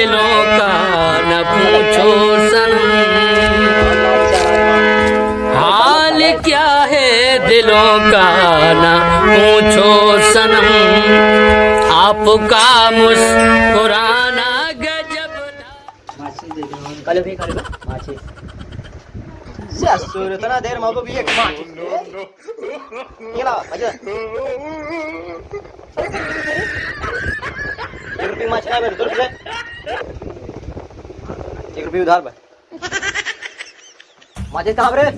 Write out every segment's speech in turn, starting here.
दिलों का न पूछो सनम, हाल क्या है दिलों का न पूछो सनम, आपका मुस्कुराना गजब था। कल भी कल माची ससुर तना देर मागो भी एक माची केला मजा ₹1 माची ना मेरे ₹2 ₹1 उधार बा माची कहां रे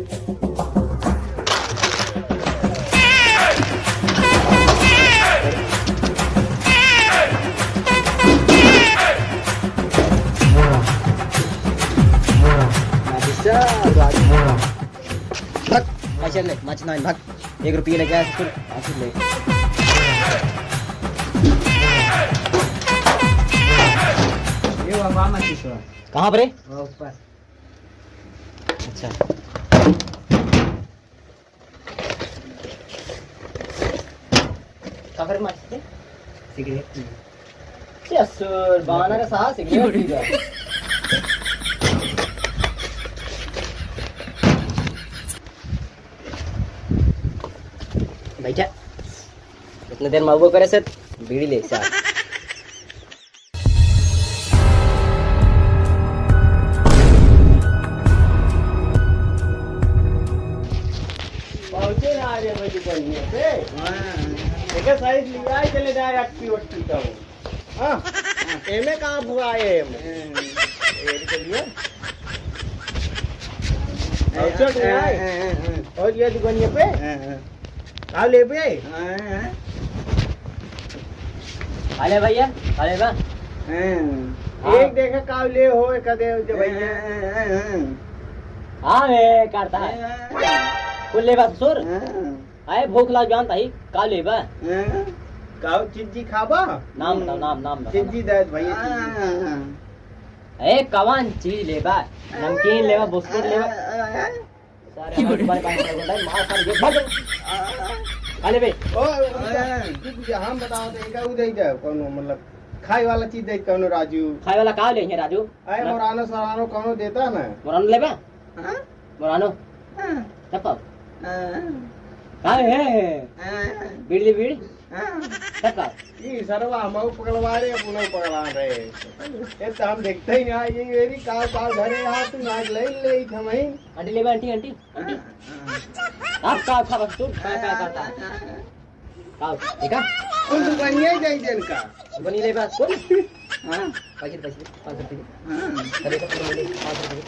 भाग माची ले माची नहीं भाग ₹1 लेके आया फिर माची ले ये वहां माची सो कहां पर है ऊपर अच्छा कहां पर माची थे सिगरेट ससुर बहाना का साथ सिगरेट पी गया बैठा इतने देर मांगो करे से बीड़ी ले सा पहुंचे ना रे भाई दुकानिया पे हां एक साइज लिया चले जाए अट्टी वट्टी का हां एमे कहां हुआ है ये चलिए और ये दुकानिया पे काव ले पे आले भैया आले बा एक देखा काव ले हो एक दे भैया हां रे करता है कुल ले बा ससुर आए भूख लाग जानता ही का ले बा काव चिज्जी खाबा नाम बताओ नाम चिज्जी दे भैया ए कवान चीज ले बा नमकीन ले बा बिस्कुट ले बा सारे हमारे काम कर रहा है मार कर ये भाग आले बे ओ हम बताओ तो एका उदय दे कोनो मतलब खाए वाला चीज दे कोनो राजू खाए वाला का ले है राजू आए मोरानो सरानो कोनो देता ना मोरानो ले बा मोरानो तब का है बीड़ी बीड़ी तब ये सरवा हम पकड़वा रहे पुनः पकड़ा रहे ये तो हम देखते ही ना ये मेरी काल काल घरे हाथ नाच ले ले थमई आंटी ले बा आंटी आंटी आंटी आप का खा बस तू का करता का देखा उन दुकानिया जाई जन का बनी ले बा कौन हां पैसे 5 रुपए अरे तो ले 5 रुपए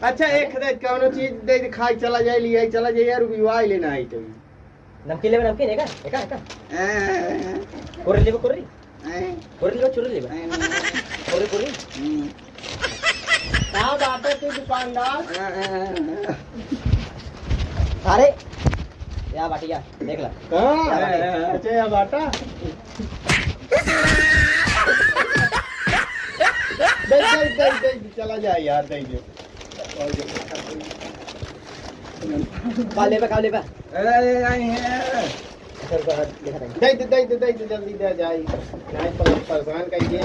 अच्छा एक दे कोनो चीज दे खाई चला जाए लिया चला जाए यार विवाह लेना आई तो नमकीन ले बा नमकीन एका कोरी ले बा कोरी ले चुरी ले बा कोरी का बात है तू दुकानदार अरे या बाटिया देख ला हां अच्छा या बाटा दे चला जाए यार दे दे का ले बा दे जल्दी दे जाए नहीं परेशान करिए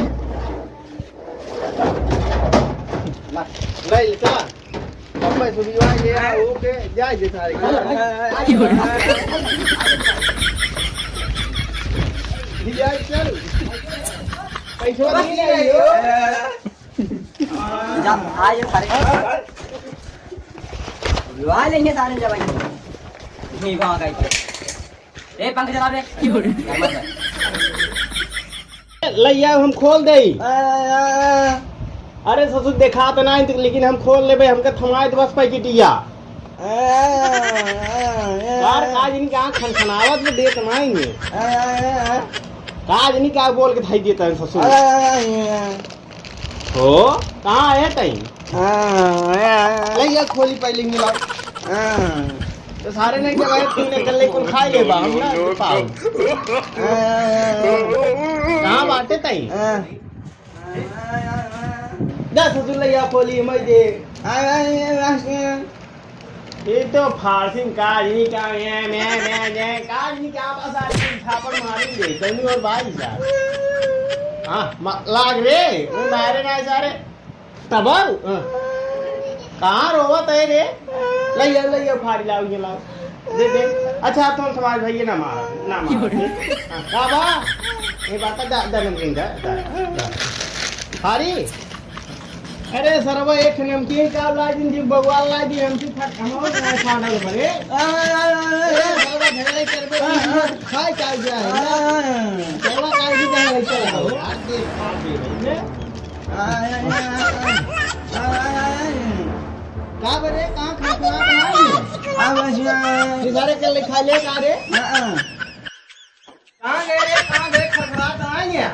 ले चला अब मैं सुनिवा ले ओके जाए जे सारे जाए चल पैसा नहीं आइयो जब आए सारे विवाह लेंगे सारे जब आएंगे नहीं वहां का ए पंख चला रे लैया हम खोल दे अरे ससुर देखा तो ना लेकिन हम खोल लेबे हमके थमाए तो बस पैकेटिया यार काज नहीं का खनखनावत में दे तमाएंगे काज नहीं का बोल के थाई देता है ससुर हो कहां आया टाइम लैया खोली पहले मिला तो सारे ने क्या भाई तूने गल्ले को खा ले बा हम ना पाओ कहां बाटे ताई दस ससुर लैया खोली मैं दे ये तो फारसी काज नहीं का मैं काज नहीं क्या बस आज छापड़ मारी दे तनी और भाई साहब लाग रे बाहर ना सारे तब कहाँ रोवत है रे लइया फाड़ी लाओ ये लाओ दे दे अच्छा तुम समाज भाई ना मार बाबा ये बात दा नमकीन दा फाड़ी अरे सरवा एक नमकीन का ला दिन जी भगवान ला दी हमसे फट हमो ना खाना बरे सरवा घेरे करबे खाई चाय जा है सरवा काई दी जा चलो आज दे का बरे कहां खा सारे कल लिखा ले का रे कहां गए खबरा कहां है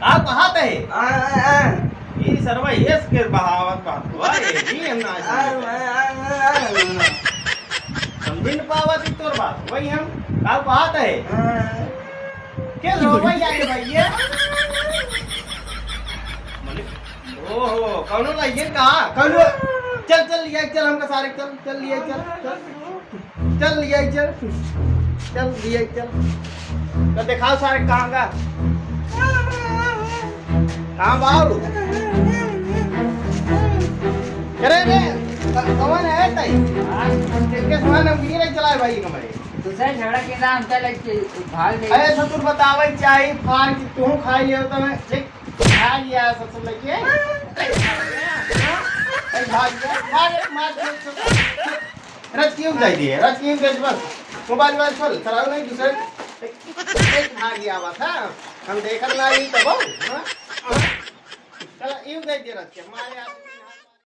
आप कहाँ थे ये सरवा ये के बहावत बात हुआ ये भी हम ना समझ पावत तोर बात वही हम आप कहाँ थे के रोवा जाके भैया ओहो कौनो लाइए कहाँ कौनो चल लिया चल हमका सारे चल लिया चल लिया चल लिया चल तो दिखाओ सारे कहाँ का कहाँ बाबू करे रे कौन है ताई किसके समान हम गिरे चलाए भाई कमरे दूसरे झगड़ा के नाम चले भाग ले अरे ससुर बतावे चाहे फार की तू खा लियो तो मैं खा लिया ससुर लेके भाग मार रच क्यों जाई दिए रच क्यों गए बस मोबाइल चल चलाओ नहीं दूसरे भाग गया बात है हम देखत ना ही तब चल यूं गए रच के हमारे